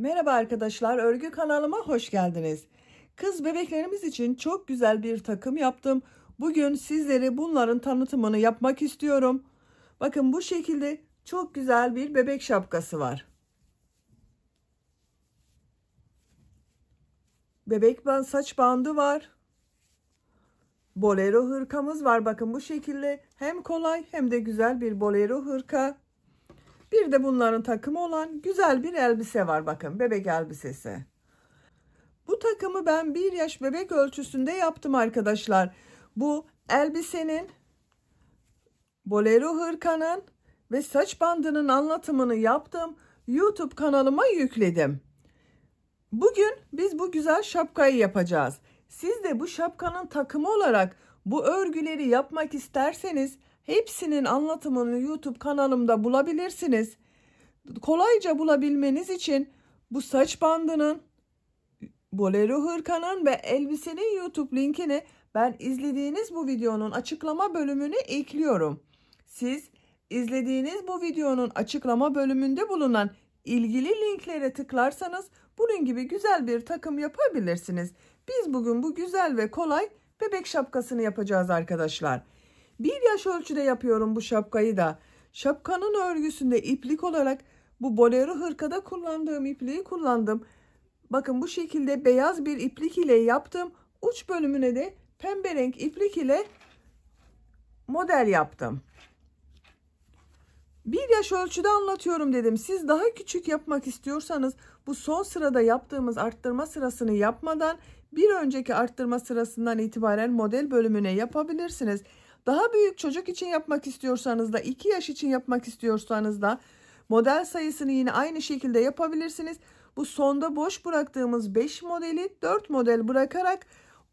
Merhaba arkadaşlar, örgü kanalıma hoş geldiniz. Kız bebeklerimiz için çok güzel bir takım yaptım. Bugün sizlere bunların tanıtımını yapmak istiyorum. Bakın bu şekilde çok güzel bir bebek şapkası var. Bebek saç bandı var. Bolero hırkamız var. Bakın bu şekilde hem kolay hem de güzel bir bolero hırka. Bir de bunların takımı olan güzel bir elbise var. Bakın bebek elbisesi. Bu takımı ben 1 yaş bebek ölçüsünde yaptım arkadaşlar. Bu elbisenin, bolero hırkanın ve saç bandının anlatımını yaptım. YouTube kanalıma yükledim. Bugün biz bu güzel şapkayı yapacağız. Siz de bu şapkanın takımı olarak bu örgüleri yapmak isterseniz hepsinin anlatımını YouTube kanalımda bulabilirsiniz. Kolayca bulabilmeniz için bu saç bandının, bolero hırkanın ve elbisenin YouTube linkini ben izlediğiniz bu videonun açıklama bölümüne ekliyorum. Siz izlediğiniz bu videonun açıklama bölümünde bulunan ilgili linklere tıklarsanız bunun gibi güzel bir takım yapabilirsiniz. Biz bugün bu güzel ve kolay bebek şapkasını yapacağız arkadaşlar. 1 yaş ölçüde yapıyorum bu şapkayı da. Şapkanın örgüsünde iplik olarak bu bolero hırkada kullandığım ipliği kullandım. Bakın bu şekilde beyaz bir iplik ile yaptım. Uç bölümüne de pembe renk iplik ile model yaptım. 1 yaş ölçüde anlatıyorum dedim. Siz daha küçük yapmak istiyorsanız bu son sırada yaptığımız arttırma sırasını yapmadan bir önceki arttırma sırasından itibaren model bölümüne yapabilirsiniz. Daha büyük çocuk için yapmak istiyorsanız da 2 yaş için yapmak istiyorsanız da model sayısını yine aynı şekilde yapabilirsiniz. Bu sonda boş bıraktığımız 5 modeli 4 model bırakarak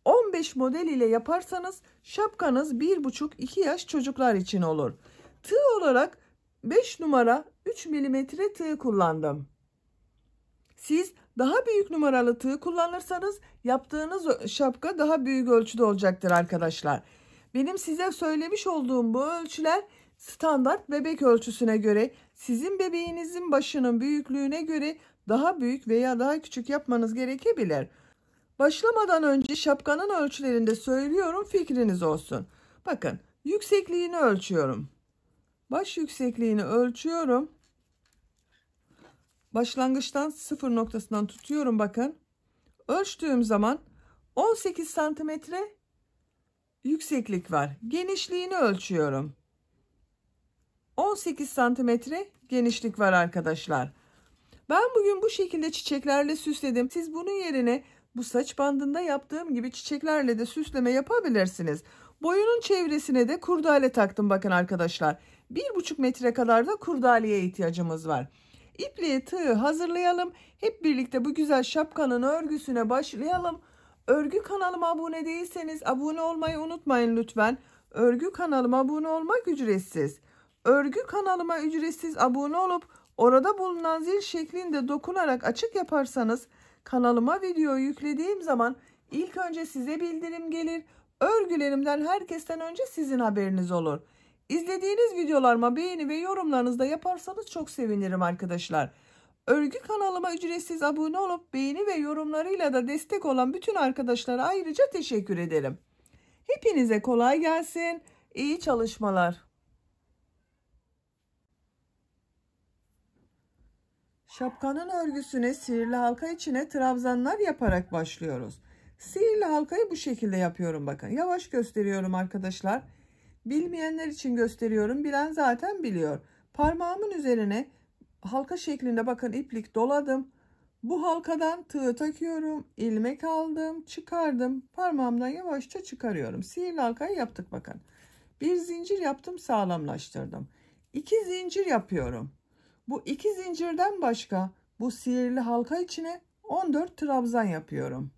15 model ile yaparsanız şapkanız 1,5-2 yaş çocuklar için olur. Tığ olarak 5 numara 3 milimetre tığ kullandım. Siz daha büyük numaralı tığ kullanırsanız yaptığınız şapka daha büyük ölçüde olacaktır arkadaşlar. Benim size söylemiş olduğum bu ölçüler standart bebek ölçüsüne göre, sizin bebeğinizin başının büyüklüğüne göre daha büyük veya daha küçük yapmanız gerekebilir. Başlamadan önce şapkanın ölçülerinde söylüyorum, fikriniz olsun. Bakın yüksekliğini ölçüyorum. Baş yüksekliğini ölçüyorum. Başlangıçtan 0 noktasından tutuyorum bakın. Ölçtüğüm zaman 18 santimetre yükseklik var. Genişliğini ölçüyorum. 18 santimetre genişlik var arkadaşlar. Ben bugün bu şekilde çiçeklerle süsledim. Siz bunun yerine bu saç bandında yaptığım gibi çiçeklerle de süsleme yapabilirsiniz. Boyunun çevresine de kurdale taktım bakın arkadaşlar. 1,5 metre kadar da kurdaleye ihtiyacımız var. İpliği, tığı hazırlayalım. Hep birlikte bu güzel şapkanın örgüsüne başlayalım. Örgü kanalıma abone değilseniz abone olmayı unutmayın lütfen. Örgü kanalıma abone olmak ücretsiz. Örgü kanalıma ücretsiz abone olup orada bulunan zil şeklinde dokunarak açık yaparsanız kanalıma video yüklediğim zaman ilk önce size bildirim gelir. Örgülerimden herkesten önce sizin haberiniz olur. İzlediğiniz videolarıma beğeni ve yorumlarınızı da yaparsanız çok sevinirim arkadaşlar. Örgü kanalıma ücretsiz abone olup beğeni ve yorumlarıyla da destek olan bütün arkadaşlara ayrıca teşekkür ederim. Hepinize kolay gelsin. İyi çalışmalar. Şapkanın örgüsüne sihirli halka içine trabzanlar yaparak başlıyoruz. Sihirli halkayı bu şekilde yapıyorum bakın. Yavaş gösteriyorum arkadaşlar. Bilmeyenler için gösteriyorum. Bilen zaten biliyor. Parmağımın üzerine halka şeklinde bakın iplik doladım. Bu halkadan tığ takıyorum. İlmek aldım. Çıkardım. Parmağımdan yavaşça çıkarıyorum. Sihirli halkayı yaptık bakın. Bir zincir yaptım, sağlamlaştırdım. 2 zincir yapıyorum. Bu 2 zincirden başka bu sihirli halka içine 14 trabzan yapıyorum.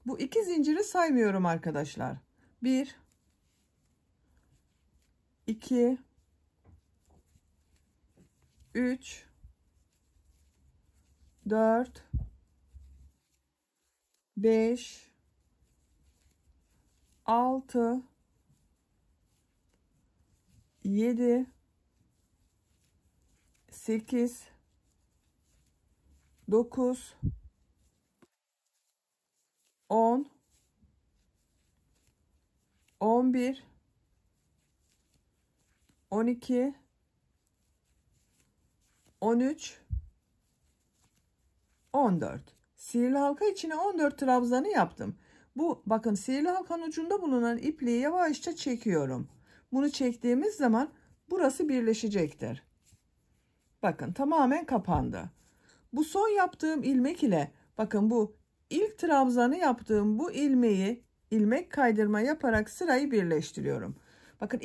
Bu 2 zinciri saymıyorum arkadaşlar. 1 2 3 4 5 6 7 8 9, 10, 11, 12, 13, 14. Sihirli halka içine 14 trabzanı yaptım. Bu bakın sihirli halkanın ucunda bulunan ipliği yavaşça çekiyorum. Bunu çektiğimiz zaman burası birleşecektir. Bakın tamamen kapandı. Bu son yaptığım ilmek ile bakın bu ilk trabzanı yaptığım bu ilmeği ilmek kaydırma yaparak sırayı birleştiriyorum. Bakın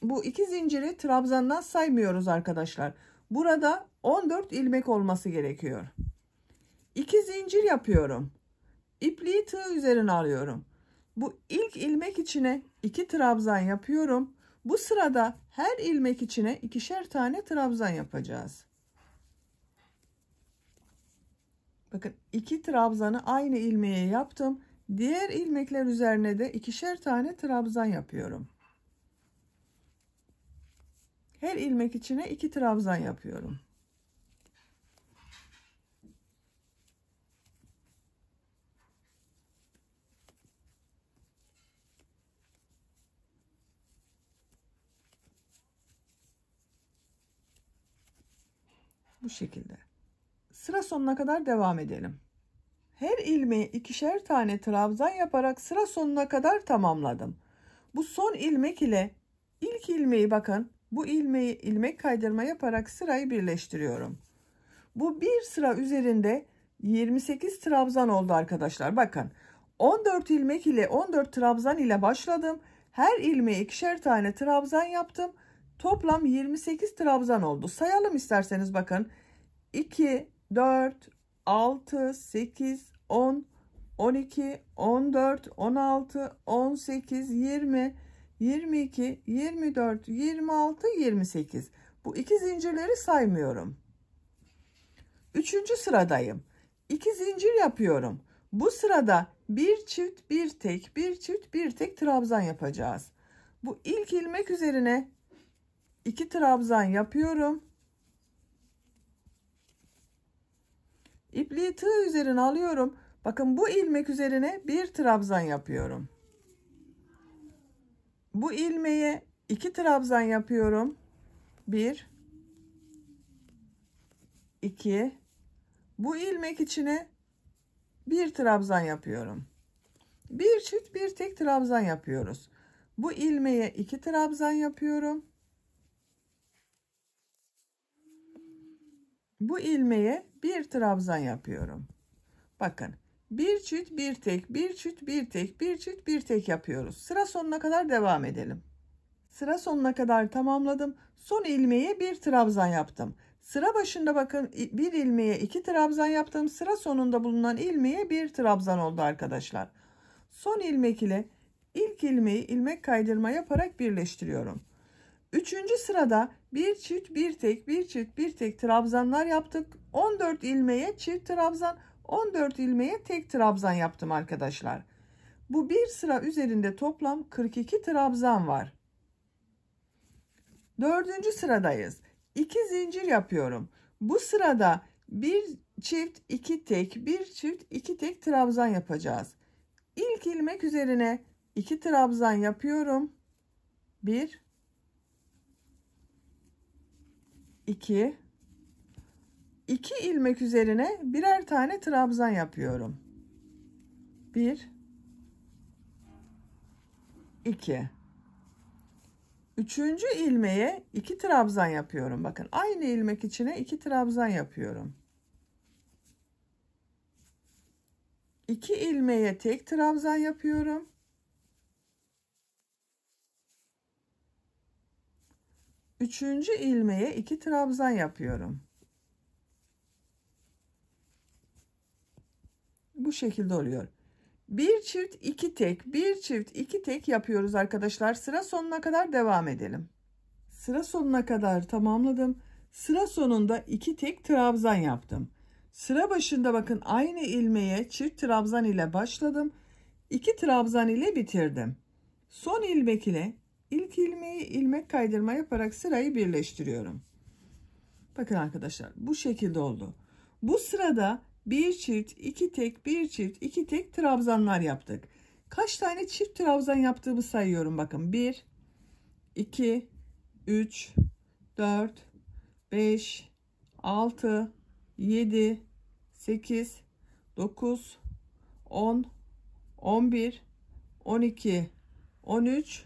bu iki zinciri trabzandan saymıyoruz arkadaşlar. Burada 14 ilmek olması gerekiyor. 2 zincir yapıyorum. İpliği tığ üzerine alıyorum. Bu ilk ilmek içine 2 trabzan yapıyorum. Bu sırada her ilmek içine ikişer tane trabzan yapacağız. Bakın 2 trabzanı aynı ilmeğe yaptım. Diğer ilmekler üzerine de ikişer tane trabzan yapıyorum. Her ilmek içine 2 trabzan yapıyorum. Bu şekilde. Sıra sonuna kadar devam edelim. Her ilmeğe ikişer tane trabzan yaparak sıra sonuna kadar tamamladım. Bu son ilmek ile ilk ilmeği bakın bu ilmeği ilmek kaydırma yaparak sırayı birleştiriyorum. Bu bir sıra üzerinde 28 trabzan oldu arkadaşlar. Bakın 14 ilmek ile 14 trabzan ile başladım. Her ilmeğe ikişer tane trabzan yaptım. Toplam 28 trabzan oldu. Sayalım isterseniz bakın. 2, 4, 6, 8, 10, 12, 14, 16, 18, 20, 22, 24, 26, 28. Bu iki zincirleri saymıyorum. Üçüncü sıradayım. 2 zincir yapıyorum. Bu sırada bir çift bir tek bir çift bir tek trabzan yapacağız. Bu ilk ilmek üzerine 2 trabzan yapıyorum. İpliği tığ üzerine alıyorum. Bakın bu ilmek üzerine bir trabzan yapıyorum. Bu ilmeğe 2 trabzan yapıyorum. 1, 2. Bu ilmek içine bir trabzan yapıyorum. Bir çift bir tek trabzan yapıyoruz. Bu ilmeğe 2 trabzan yapıyorum. Bu ilmeğe bir trabzan yapıyorum. Bakın bir çift bir tek bir çift bir tek bir çift bir tek yapıyoruz. Sıra sonuna kadar devam edelim. Sıra sonuna kadar tamamladım. Son ilmeğe bir trabzan yaptım. Sıra başında bakın bir ilmeğe 2 trabzan yaptım. Sıra sonunda bulunan ilmeğe bir trabzan oldu arkadaşlar. Son ilmek ile ilk ilmeği ilmek kaydırma yaparak birleştiriyorum. Üçüncü sırada bir çift bir tek bir çift bir tek trabzanlar yaptık. 14 ilmeğe çift trabzan, 14 ilmeğe tek trabzan yaptım arkadaşlar. Bu bir sıra üzerinde toplam 42 trabzan var. Dördüncü sıradayız. 2 zincir yapıyorum. Bu sırada bir çift iki tek bir çift iki tek trabzan yapacağız. İlk ilmek üzerine 2 trabzan yapıyorum. 1, 2, 2 ilmek üzerine birer tane trabzan yapıyorum. 1, 2. Üçüncü ilmeğe 2 trabzan yapıyorum. Bakın aynı ilmek içine 2 trabzan yapıyorum. 2 ilmeğe tek trabzan yapıyorum. Üçüncü ilmeğe 2 trabzan yapıyorum. Bu şekilde oluyor. Bir çift iki tek bir çift iki tek yapıyoruz arkadaşlar. Sıra sonuna kadar devam edelim. Sıra sonuna kadar tamamladım. Sıra sonunda 2 tek trabzan yaptım. Sıra başında bakın aynı ilmeğe çift trabzan ile başladım. 2 trabzan ile bitirdim. Son ilmek ile ilk ilmeği ilmek kaydırma yaparak sırayı birleştiriyorum. Bakın arkadaşlar bu şekilde oldu. Bu sırada bir çift, iki tek, bir çift, iki tek trabzanlar yaptık. Kaç tane çift trabzan yaptığımı sayıyorum bakın. 1, 2, 3, 4, 5, 6, 7, 8, 9, 10, 11, 12, 13,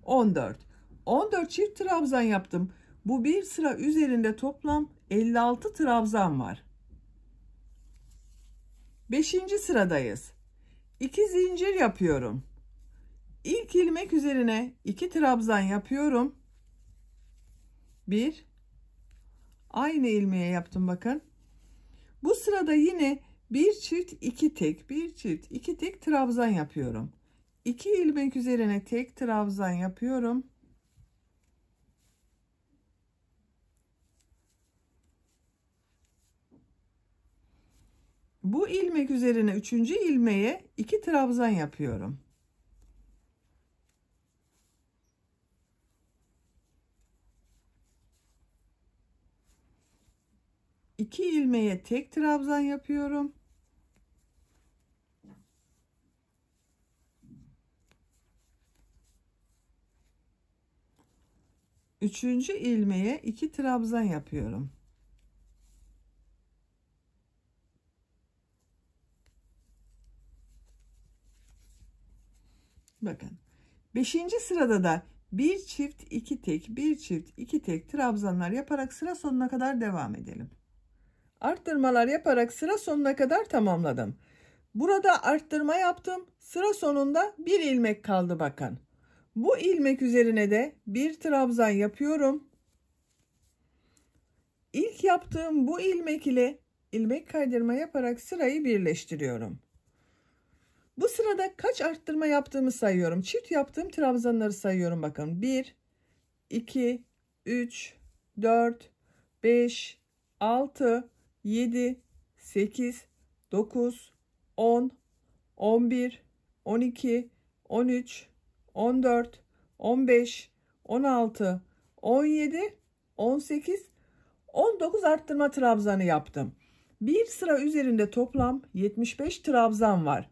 14. 14 çift trabzan yaptım. Bu bir sıra üzerinde toplam 56 trabzan var. 5. sıradayız. 2 zincir yapıyorum. İlk ilmek üzerine 2 trabzan yapıyorum. 1, aynı ilmeğe yaptım bakın. Bu sırada yine bir çift, iki tek, bir çift, iki tek trabzan yapıyorum. 2 ilmek üzerine tek trabzan yapıyorum. Bu ilmek üzerine 3. ilmeğe 2 trabzan yapıyorum. İki ilmeğe tek trabzan yapıyorum. Üçüncü ilmeğe 2 trabzan yapıyorum. Bakın 5. sırada da bir çift, iki tek, bir çift, iki tek trabzanlar yaparak sıra sonuna kadar devam edelim. Arttırmalar yaparak sıra sonuna kadar tamamladım. Burada arttırma yaptım. Sıra sonunda bir ilmek kaldı bakın. Bu ilmek üzerine de bir trabzan yapıyorum. İlk yaptığım bu ilmek ile ilmek kaydırma yaparak sırayı birleştiriyorum. Bu sırada kaç arttırma yaptığımı sayıyorum. Çift yaptığım trabzanları sayıyorum bakın. 1, 2, 3, 4, 5, 6, 7, 8, 9, 10, 11, 12, 13, 14, 15, 16, 17, 18, 19 arttırma trabzanı yaptım. Bir sıra üzerinde toplam 75 trabzan var.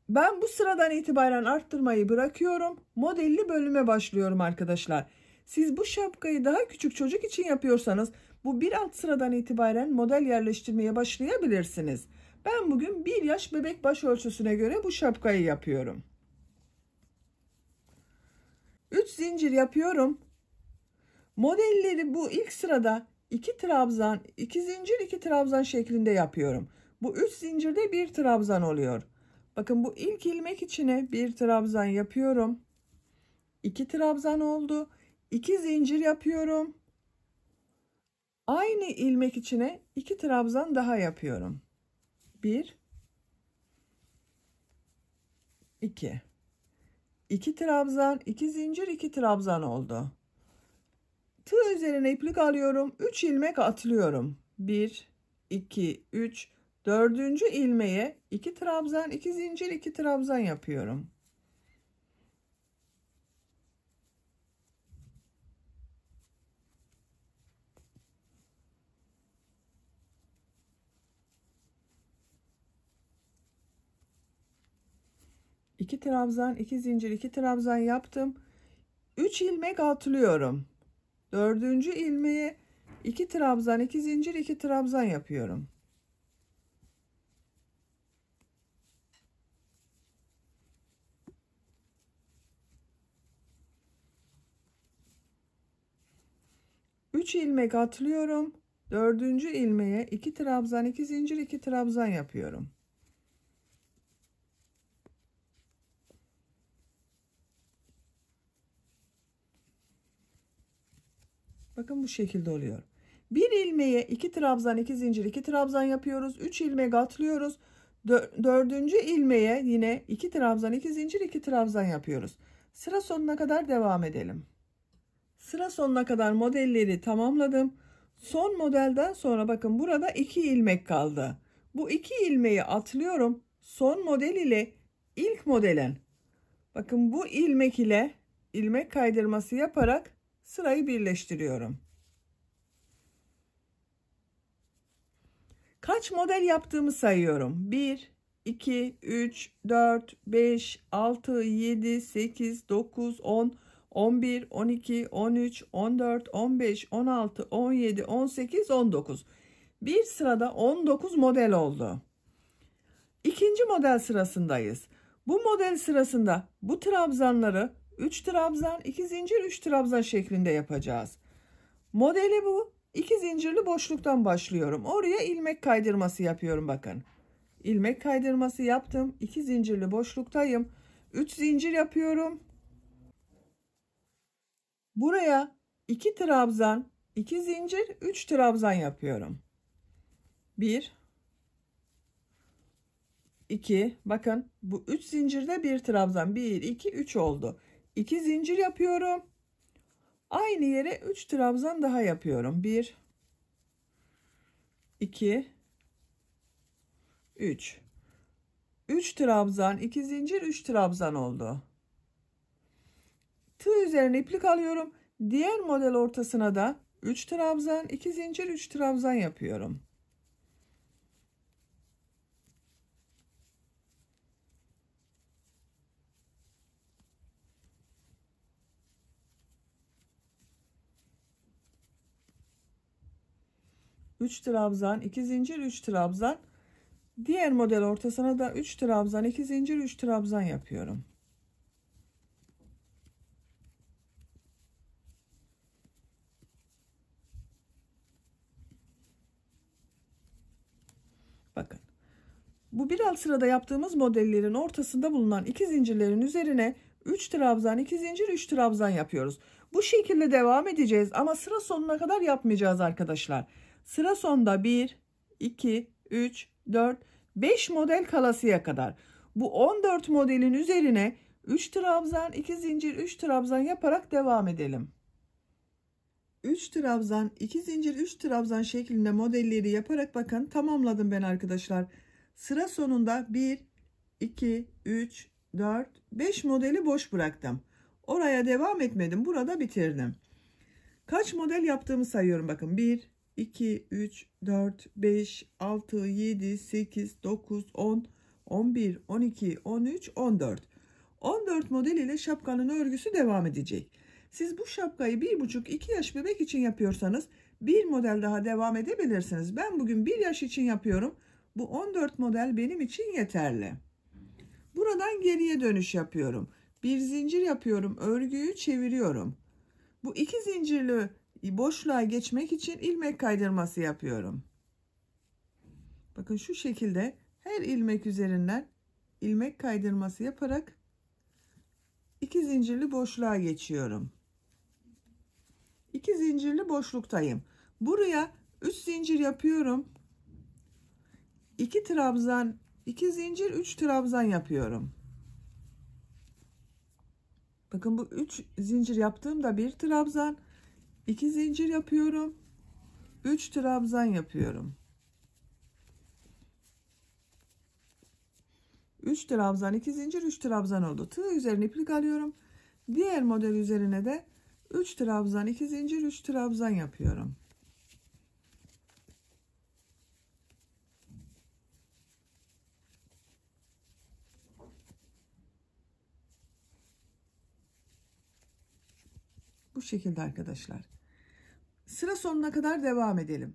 Ben bu sıradan itibaren arttırmayı bırakıyorum. Modelli bölüme başlıyorum arkadaşlar. Siz bu şapkayı daha küçük çocuk için yapıyorsanız bu bir alt sıradan itibaren model yerleştirmeye başlayabilirsiniz. Ben bugün 1 yaş bebek başölçüsüne göre bu şapkayı yapıyorum. 3 zincir yapıyorum. Modelleri bu ilk sırada 2 trabzan, 2 zincir, 2 trabzan şeklinde yapıyorum. Bu 3 zincirde 1 trabzan oluyor. Bakın bu ilk ilmek içine bir trabzan yapıyorum. 2 trabzan oldu. 2 zincir yapıyorum. Aynı ilmek içine 2 trabzan daha yapıyorum. 1, 2. 2 trabzan, 2 zincir, 2 trabzan oldu. Tığ üzerine iplik alıyorum. 3 ilmek atlıyorum. 1, 2, 3, 4. ilmeğe 2 trabzan, 2 zincir, 2 trabzan yapıyorum. İki trabzan, 2 zincir, 2 trabzan yaptım. 3 ilmek atlıyorum. 4. ilmeğe 2 trabzan, 2 zincir, 2 trabzan yapıyorum. Üç ilmek atlıyorum. 4. ilmeğe 2 trabzan, 2 zincir, 2 trabzan yapıyorum. Bakın bu şekilde oluyor. Bir ilmeğe 2 trabzan, 2 zincir, 2 trabzan yapıyoruz. 3 ilmek atlıyoruz. 4. ilmeğe yine 2 trabzan, 2 zincir, 2 trabzan yapıyoruz. Sıra sonuna kadar devam edelim. Sıra sonuna kadar modelleri tamamladım. Son modelden sonra bakın burada 2 ilmek kaldı. Bu 2 ilmeği atlıyorum. Son model ile ilk modelin. Bakın bu ilmek ile ilmek kaydırması yaparak sırayı birleştiriyorum. Kaç model yaptığımı sayıyorum. 1, 2, 3, 4, 5, 6, 7, 8, 9, 10, 11, 12, 13, 14, 15, 16, 17, 18, 19. Bir sırada 19 model oldu. İkinci model sırasındayız. Bu model sırasında bu trabzanları 3 trabzan, 2 zincir, 3 trabzan şeklinde yapacağız. Modeli bu. 2 zincirli boşluktan başlıyorum. Oraya ilmek kaydırması yapıyorum bakın. İlmek kaydırması yaptım. 2 zincirli boşluktayım. 3 zincir yapıyorum. Buraya 2 trabzan, 2 zincir, 3 trabzan yapıyorum. 1 2 bakın bu 3 zincirde bir trabzan 1 2 3 oldu. 2 zincir yapıyorum. Aynı yere 3 trabzan daha yapıyorum. 1 2 3 3 trabzan 2 zincir 3 trabzan oldu. Tığ üzerine iplik alıyorum. Diğer model ortasına da 3 trabzan 2 zincir 3 trabzan yapıyorum. Üç trabzan 2 zincir 3 trabzan. Diğer model ortasına da 3 trabzan 2 zincir 3 trabzan yapıyorum. Bakın. Bu bir alt sırada yaptığımız modellerin ortasında bulunan 2 zincirlerin üzerine 3 trabzan 2 zincir 3 trabzan yapıyoruz. Bu şekilde devam edeceğiz ama sıra sonuna kadar yapmayacağız arkadaşlar. Sıra sonunda 1 2 3 4 5 model kalasıya kadar. Bu 14 modelin üzerine 3 trabzan 2 zincir 3 trabzan yaparak devam edelim. 3 trabzan 2 zincir 3 trabzan şeklinde modelleri yaparak bakın tamamladım ben arkadaşlar. Sıra sonunda 1 2 3 4 5 modeli boş bıraktım. Oraya devam etmedim. Burada bitirdim. Kaç model yaptığımı sayıyorum bakın. 1 2 3 4 5 6 7 8 9 10 11 12 13 14 14 model ile şapkanın örgüsü devam edecek. Siz bu şapkayı 1,5-2 yaş bebek için yapıyorsanız bir model daha devam edebilirsiniz. Ben bugün 1 yaş için yapıyorum. Bu 14 model benim için yeterli. Buradan geriye dönüş yapıyorum. Bir zincir yapıyorum. Örgüyü çeviriyorum. Bu 2 zincirli boşluğa geçmek için ilmek kaydırması yapıyorum. Bakın şu şekilde her ilmek üzerinden ilmek kaydırması yaparak 2 zincirli boşluğa geçiyorum. 2 zincirli boşluktayım. Buraya 3 zincir yapıyorum. 2 trabzan 2 zincir 3 trabzan yapıyorum. Bakın bu 3 zincir yaptığımda 1 trabzan 2 zincir yapıyorum. 3 trabzan yapıyorum. 3 trabzan 2 zincir 3 trabzan oldu. Tığ üzerine iplik alıyorum. Diğer model üzerine de 3 trabzan 2 zincir 3 trabzan yapıyorum. Bu şekilde arkadaşlar. Sıra sonuna kadar devam edelim.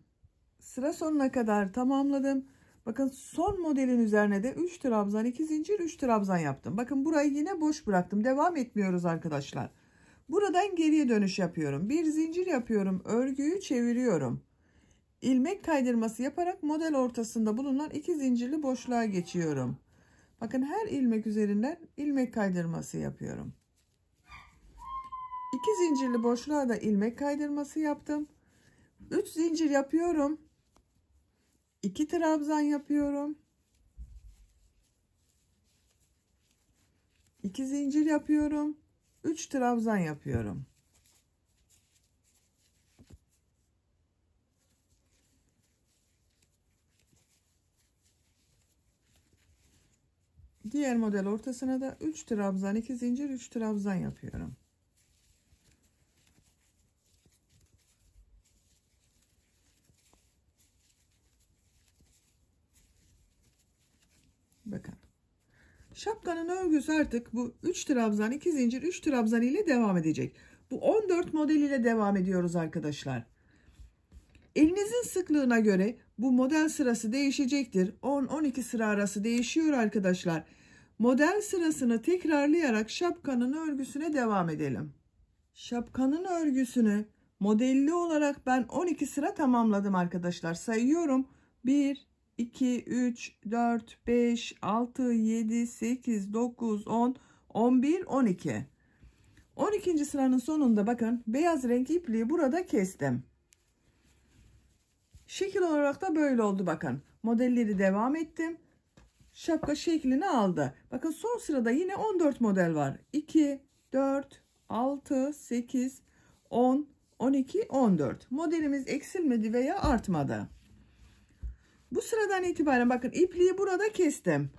Sıra sonuna kadar tamamladım. Bakın son modelin üzerine de 3 trabzan 2 zincir 3 trabzan yaptım. Bakın burayı yine boş bıraktım. Devam etmiyoruz arkadaşlar. Buradan geriye dönüş yapıyorum. Bir zincir yapıyorum. Örgüyü çeviriyorum. İlmek kaydırması yaparak model ortasında bulunan 2 zincirli boşluğa geçiyorum. Bakın her ilmek üzerinden ilmek kaydırması yapıyorum. 2 zincirli boşluğa da ilmek kaydırması yaptım. 3 zincir yapıyorum. 2 trabzan yapıyorum. 2 zincir yapıyorum. 3 trabzan yapıyorum. Diğer model ortasına da 3 trabzan 2 zincir 3 trabzan yapıyorum. Bakın. Şapkanın örgüsü artık bu 3 trabzan, 2 zincir, 3 trabzan ile devam edecek. Bu 14 model ile devam ediyoruz arkadaşlar. Elinizin sıklığına göre bu model sırası değişecektir. 10-12 sıra arası değişiyor arkadaşlar. Model sırasını tekrarlayarak şapkanın örgüsüne devam edelim. Şapkanın örgüsünü modelli olarak ben 12 sıra tamamladım arkadaşlar. Sayıyorum. 1, 2, 3, 4, 5, 6, 7, 8, 9, 10, 11, 12. 12. sıranın sonunda bakın beyaz renk ipliği burada kestim. Şekil olarak da böyle oldu bakın. Modelleri devam ettim. Şapka şeklini aldı. Bakın son sırada yine 14 model var. 2, 4, 6, 8, 10, 12, 14. Modelimiz eksilmedi veya artmadı. Bu sıradan itibaren bakın ipliği burada kestim.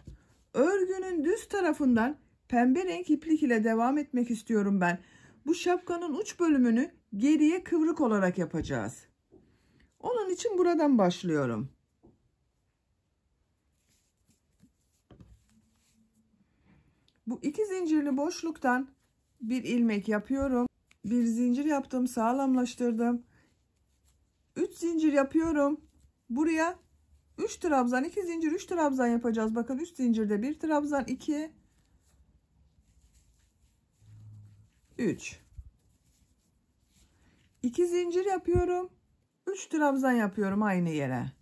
Örgünün düz tarafından pembe renk iplik ile devam etmek istiyorum ben. Bu şapkanın uç bölümünü geriye kıvrık olarak yapacağız. Onun için buradan başlıyorum. Bu 2 zincirli boşluktan bir ilmek yapıyorum. Bir zincir yaptım, sağlamlaştırdım. 3 zincir yapıyorum. Buraya 3 trabzan, 2 zincir, 3 trabzan yapacağız. Bakın 3 zincirde 1 trabzan, 2, 3. 2 zincir yapıyorum. 3 trabzan yapıyorum aynı yere.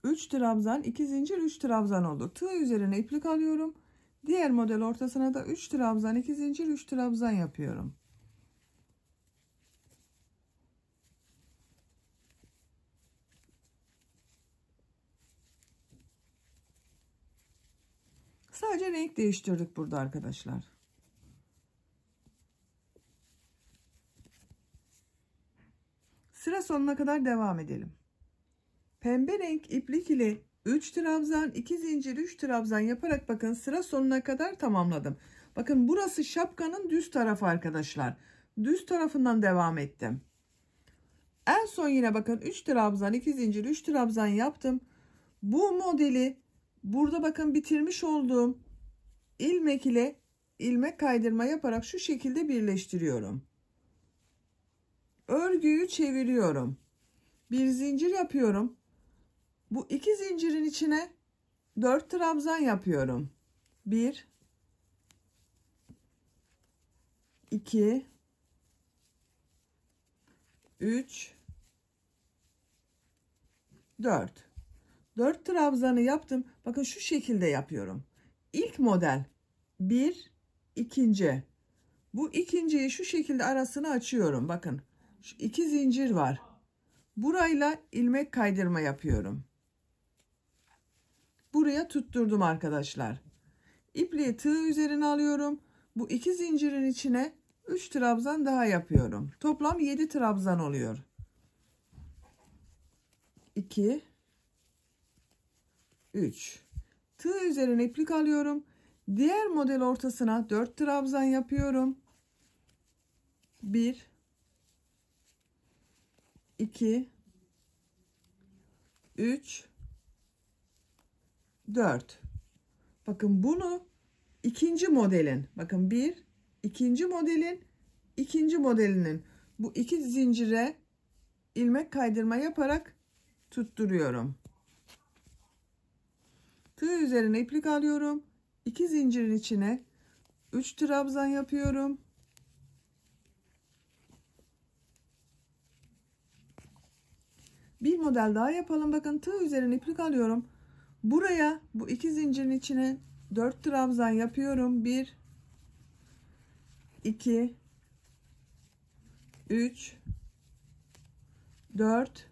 Üç trabzan, 2 zincir, 3 trabzan oldu. Tığ üzerine iplik alıyorum. Diğer model ortasına da 3 trabzan, 2 zincir, 3 trabzan yapıyorum. Sadece renk değiştirdik burada arkadaşlar. Sıra sonuna kadar devam edelim. Pembe renk iplik ile 3 trabzan, 2 zincir, 3 trabzan yaparak bakın sıra sonuna kadar tamamladım. Bakın burası şapkanın düz tarafı arkadaşlar. Düz tarafından devam ettim. En son yine bakın 3 trabzan, 2 zincir, 3 trabzan yaptım. Bu modeli burada bakın bitirmiş olduğum ilmek ile ilmek kaydırma yaparak şu şekilde birleştiriyorum. Örgüyü çeviriyorum. Bir zincir yapıyorum. Bu 2 zincirin içine 4 trabzan yapıyorum. 1, 2, 3, 4. 4 trabzanı yaptım. Bakın şu şekilde yapıyorum. İlk model 1, ikinci. Bu ikinciyi şu şekilde arasını açıyorum. Bakın şu 2 zincir var. Burayla ilmek kaydırma yapıyorum. Buraya tutturdum arkadaşlar. İpliği tığ üzerine alıyorum. Bu 2 zincirin içine 3 trabzan daha yapıyorum. Toplam 7 trabzan oluyor. 2, 3. Tığ üzerine iplik alıyorum. Diğer model ortasına 4 trabzan yapıyorum. 1, 2, 3, 4. Bakın bunu ikinci modelin, bakın ikinci modelinin bu 2 zincire ilmek kaydırma yaparak tutturuyorum. Tığ üzerine iplik alıyorum. 2 zincirin içine 3 trabzan yapıyorum. Bir model daha yapalım. Bakın tığ üzerine iplik alıyorum. Buraya bu 2 zincirin içine 4 trabzan yapıyorum. 1, 2, 3, 4.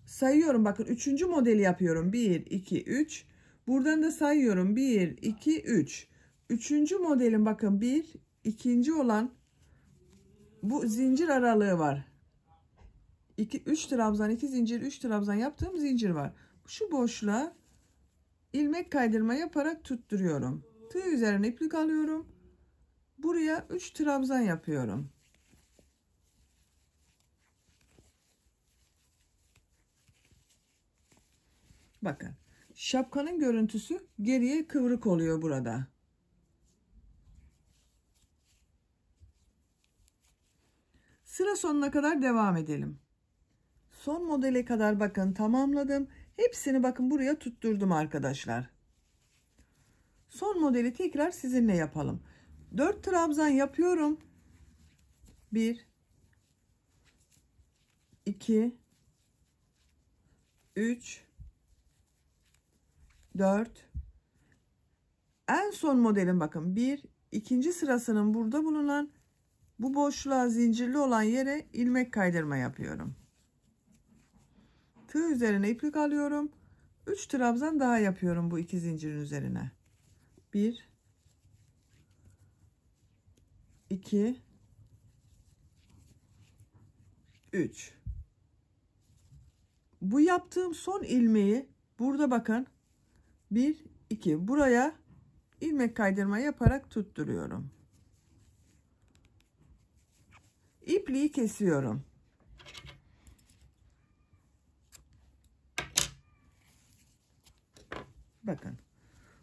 Sayıyorum. Bakın 3. modeli yapıyorum. 1, 2, 3. Buradan da sayıyorum. 1, 2, 3. 3. modelin bakın 1, ikinci olan bu zincir aralığı var. 2, 3 trabzan, 2 zincir, 3 trabzan yaptığım zincir var. Şu boşluğa ilmek kaydırma yaparak tutturuyorum. Tığ üzerine iplik alıyorum. Buraya 3 trabzan yapıyorum. Bakın şapkanın görüntüsü geriye kıvrık oluyor burada. Sıra sonuna kadar devam edelim. Son modele kadar bakın tamamladım. Hepsini bakın buraya tutturdum arkadaşlar. Son modeli tekrar sizinle yapalım. 4 trabzan yapıyorum. 1 2 3 4. En son modelin bakın ikinci sırasının burada bulunan bu boşluğa zincirli olan yere ilmek kaydırma yapıyorum. Tığ üzerine iplik alıyorum. 3 trabzan daha yapıyorum bu iki zincirin üzerine. 1 2 3. Bu yaptığım son ilmeği burada bakın 1 2 buraya ilmek kaydırma yaparak tutturuyorum. İpliği kesiyorum. Bakın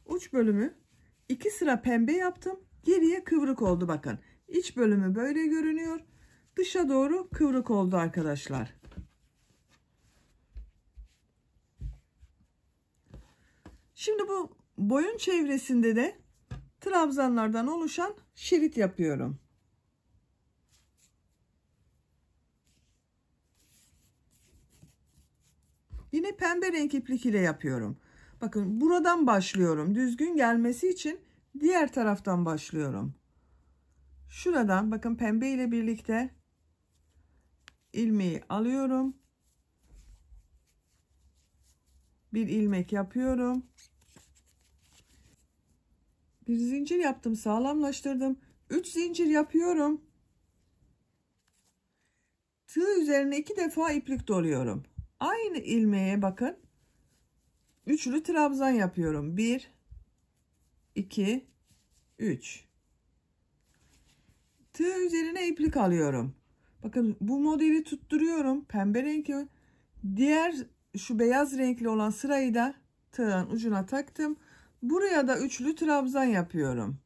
uç bölümü 2 sıra pembe yaptım. Geriye kıvrık oldu bakın. İç bölümü böyle görünüyor. Dışa doğru kıvrık oldu arkadaşlar. Şimdi bu boyun çevresinde de trabzanlardan oluşan şerit yapıyorum. Yine pembe renk iplik ile yapıyorum. Bakın buradan başlıyorum. Düzgün gelmesi için diğer taraftan başlıyorum. Şuradan bakın pembe ile birlikte ilmeği alıyorum. Bir ilmek yapıyorum. Bir zincir yaptım, sağlamlaştırdım. 3 zincir yapıyorum. Tığ üzerine 2 defa iplik doluyorum. Aynı ilmeğe bakın. Üçlü trabzan yapıyorum. 1 2 3. Tığ üzerine iplik alıyorum. Bakın bu modeli tutturuyorum. Pembe renkli. Diğer şu beyaz renkli olan sırayı da tığın ucuna taktım. Buraya da üçlü trabzan yapıyorum.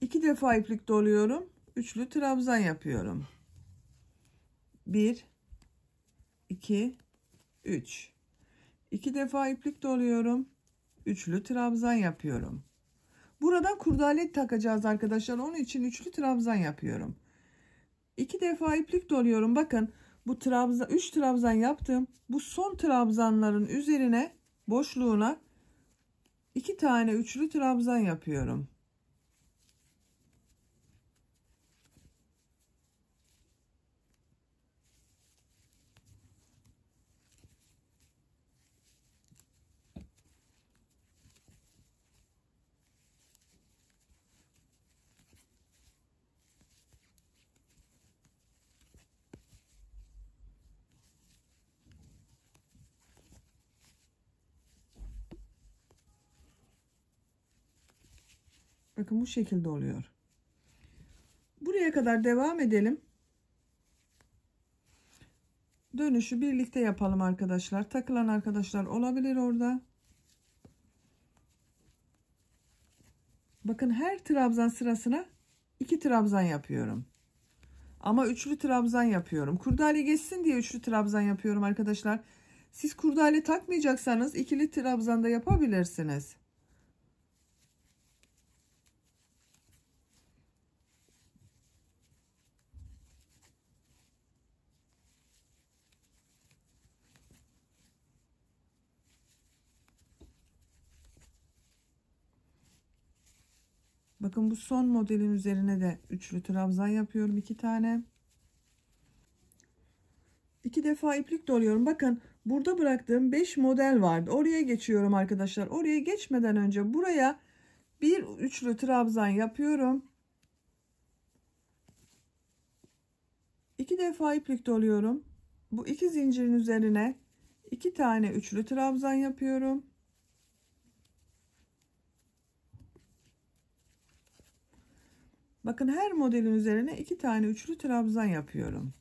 2 defa iplik doluyorum. Üçlü trabzan yapıyorum. 1 2 3. 2 defa iplik doluyorum. Üçlü trabzan yapıyorum. Buradan kurdale takacağız arkadaşlar. Onun için üçlü trabzan yapıyorum. 2 defa iplik doluyorum. Bakın bu trabzan 3 trabzan yaptım. Bu son trabzanların üzerine boşluğuna 2 tane üçlü trabzan yapıyorum. Bakın bu şekilde oluyor. Buraya kadar devam edelim. Dönüşü birlikte yapalım arkadaşlar. Takılan arkadaşlar olabilir orada. Bakın her trabzan sırasına 2 trabzan yapıyorum. Ama üçlü trabzan yapıyorum. Kurdale geçsin diye üçlü trabzan yapıyorum arkadaşlar. Siz kurdale takmayacaksanız ikili trabzan da yapabilirsiniz. Bakın bu son modelin üzerine de üçlü trabzan yapıyorum 2 tane. 2 defa iplik doluyorum. Bakın burada bıraktığım 5 model vardı. Oraya geçiyorum arkadaşlar. Oraya geçmeden önce buraya bir üçlü trabzan yapıyorum. 2 defa iplik doluyorum. Bu iki zincirin üzerine 2 tane üçlü trabzan yapıyorum. Bakın her modelin üzerine 2 tane üçlü trabzan yapıyorum.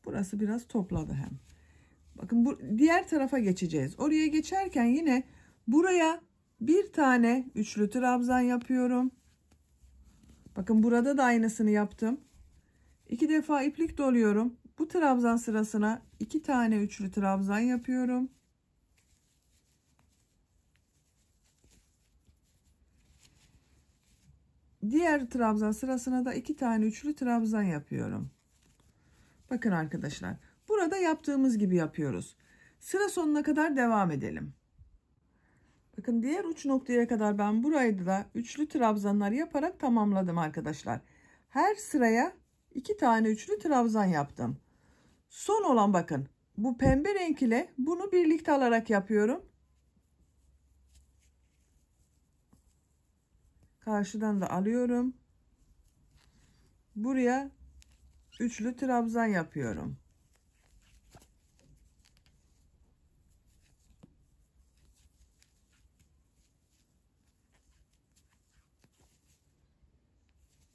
Burası biraz topladı hem. Bakın bu diğer tarafa geçeceğiz. Oraya geçerken yine buraya bir tane üçlü trabzan yapıyorum. Bakın burada da aynısını yaptım. 2 defa iplik doluyorum. Bu trabzan sırasına 2 tane üçlü trabzan yapıyorum. Diğer trabzan sırasına da 2 tane üçlü trabzan yapıyorum. Bakın arkadaşlar, burada yaptığımız gibi yapıyoruz. Sıra sonuna kadar devam edelim. Bakın diğer uç noktaya kadar ben burayı da üçlü trabzanlar yaparak tamamladım arkadaşlar. Her sıraya 2 tane üçlü trabzan yaptım. Son olan bakın bu pembe renk ile bunu birlikte alarak yapıyorum. Karşıdan da alıyorum. Buraya üçlü trabzan yapıyorum.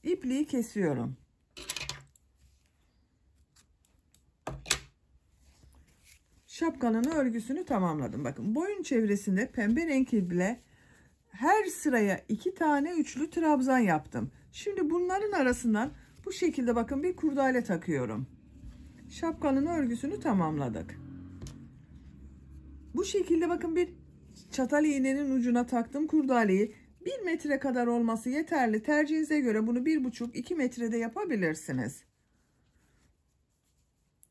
İpliği kesiyorum. Şapkanın örgüsünü tamamladım. Bakın boyun çevresinde pembe renk iple her sıraya 2 tane üçlü trabzan yaptım. Şimdi bunların arasından bu şekilde bakın bir kurdele takıyorum. Şapkanın örgüsünü tamamladık. Bu şekilde bakın bir çatal iğnenin ucuna taktım kurdaleyi. 1 metre kadar olması yeterli. Tercihinize göre bunu 1,5-2 metrede yapabilirsiniz.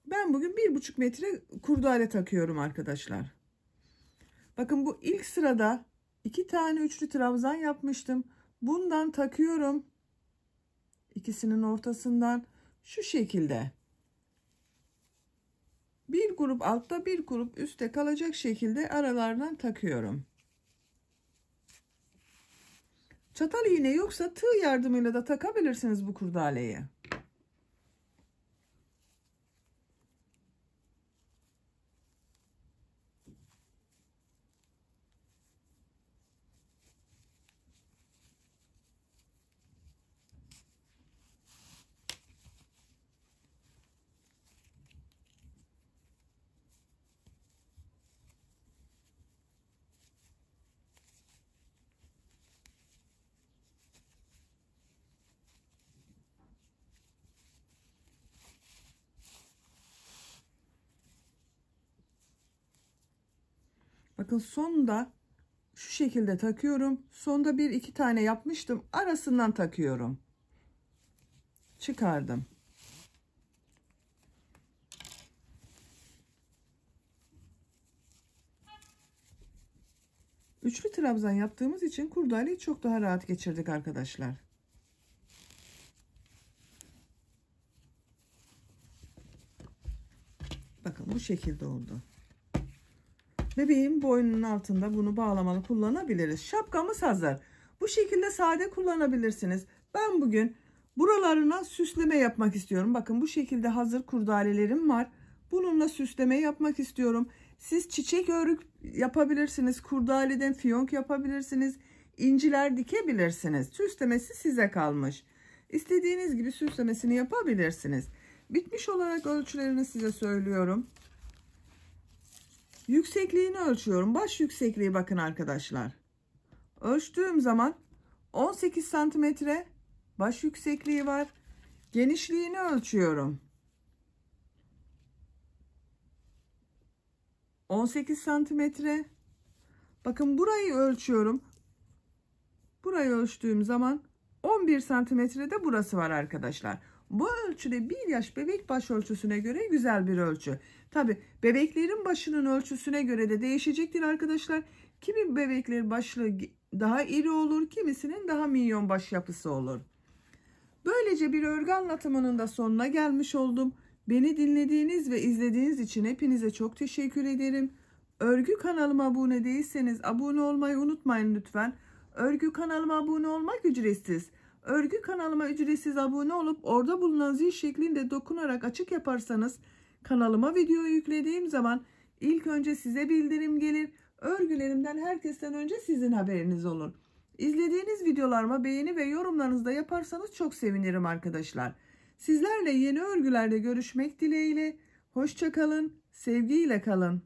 Ben bugün 1,5 metre kurdale takıyorum arkadaşlar. Bakın bu ilk sırada 2 tane üçlü trabzan yapmıştım. Bundan takıyorum. İkisinin ortasından şu şekilde. Bir grup altta bir grup üstte kalacak şekilde aralardan takıyorum. Çatal iğne yoksa tığ yardımıyla da takabilirsiniz bu kurdaleyi. Bakın sonda şu şekilde takıyorum. Sonda 1-2 tane yapmıştım. Arasından takıyorum. Çıkardım. Üçlü trabzan yaptığımız için kurdaleyi çok daha rahat geçirdik arkadaşlar. Bakın bu şekilde oldu. Bebeğin boynunun altında bunu bağlamalı kullanabiliriz. Şapkamız hazır. Bu şekilde sade kullanabilirsiniz. Ben bugün buralarına süsleme yapmak istiyorum. Bakın bu şekilde hazır kurdalelerim var. Bununla süsleme yapmak istiyorum. Siz çiçek örgü yapabilirsiniz. Kurdaleden fiyonk yapabilirsiniz. İnciler dikebilirsiniz. Süslemesi size kalmış. İstediğiniz gibi süslemesini yapabilirsiniz. Bitmiş olarak ölçülerini size söylüyorum. Yüksekliğini ölçüyorum. Baş yüksekliği bakın arkadaşlar. Ölçtüğüm zaman 18 santimetre baş yüksekliği var. Genişliğini ölçüyorum. 18 santimetre. Bakın burayı ölçüyorum. Burayı ölçtüğüm zaman 11 santimetrede burası var arkadaşlar. Bu ölçüde 1 yaş bebek baş ölçüsüne göre güzel bir ölçü. Tabi bebeklerin başının ölçüsüne göre de değişecektir arkadaşlar. Kimi bebeklerin başlığı daha iri olur, kimisinin daha minyon baş yapısı olur. Böylece bir örgü anlatımının da sonuna gelmiş oldum. Beni dinlediğiniz ve izlediğiniz için hepinize çok teşekkür ederim. Örgü kanalıma abone değilseniz abone olmayı unutmayın lütfen. Örgü kanalıma abone olmak ücretsiz. Örgü kanalıma ücretsiz abone olup orada bulunan zil şeklinde dokunarak açık yaparsanız kanalıma video yüklediğim zaman ilk önce size bildirim gelir. Örgülerimden herkesten önce sizin haberiniz olur. İzlediğiniz videolarıma beğeni ve yorumlarınızı da yaparsanız çok sevinirim arkadaşlar. Sizlerle yeni örgülerde görüşmek dileğiyle. Hoşça kalın, sevgiyle kalın.